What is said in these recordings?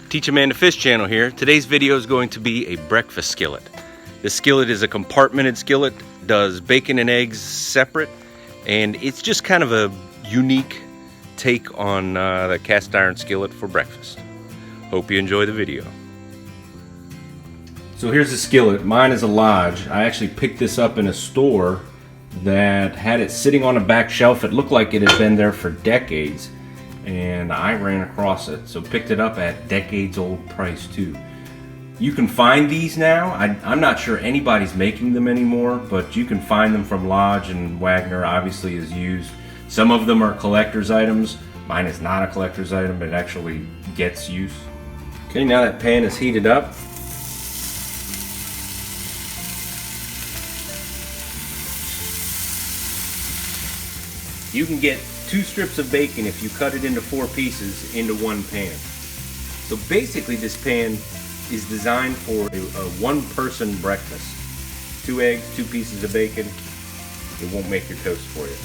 Teach a Man to Fish channel here. Today's video is going to be a breakfast skillet. This skillet is a compartmented skillet, does bacon and eggs separate, and it's just kind of a unique take on the cast iron skillet for breakfast. Hope you enjoy the video. So here's the skillet. Mine is a Lodge. I actually picked this up in a store that had it sitting on a back shelf. It looked like it had been there for decades, and I ran across it, so picked it up at decades old price too. You can find these now. I'm not sure anybody's making them anymore, but you can find them from Lodge, and Wagner obviously is used. Some of them are collector's items. Mine is not a collector's item, it actually gets use. Okay, now that pan is heated up, you can get 2 strips of bacon if you cut it into 4 pieces into one pan. So basically this pan is designed for a one-person breakfast. 2 eggs, 2 pieces of bacon. It won't make your toast for you.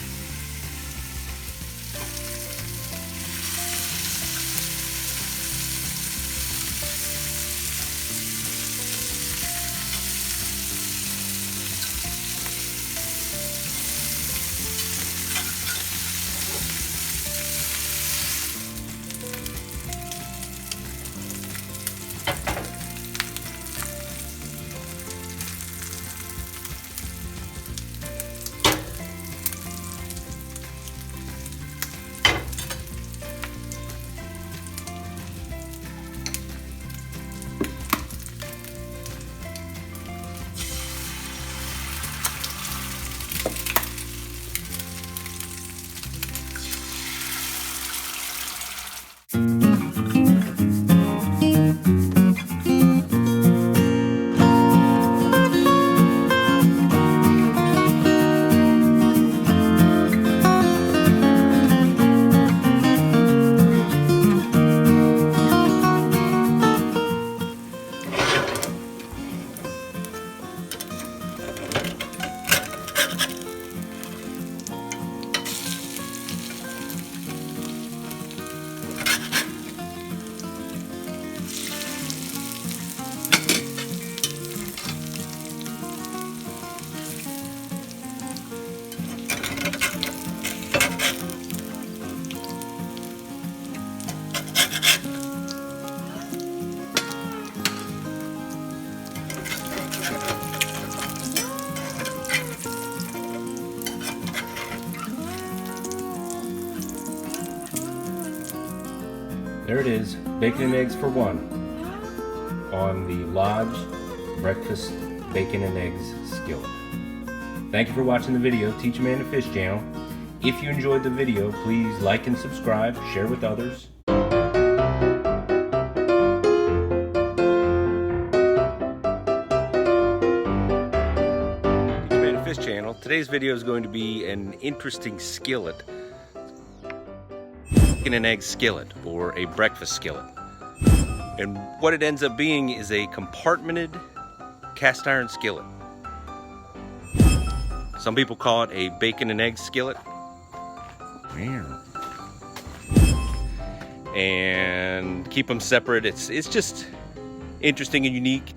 There it is, bacon and eggs for one on the Lodge breakfast bacon and eggs skillet. Thank you for watching the video, Teach a Man to Fish channel. If you enjoyed the video, please like and subscribe, share with others. Teach a Man to Fish channel. Today's video is going to be an interesting skillet. Bacon and egg skillet, or a breakfast skillet. And what it ends up being is a compartmented cast iron skillet. Some people call it a bacon and egg skillet. And keep them separate. It's just interesting and unique.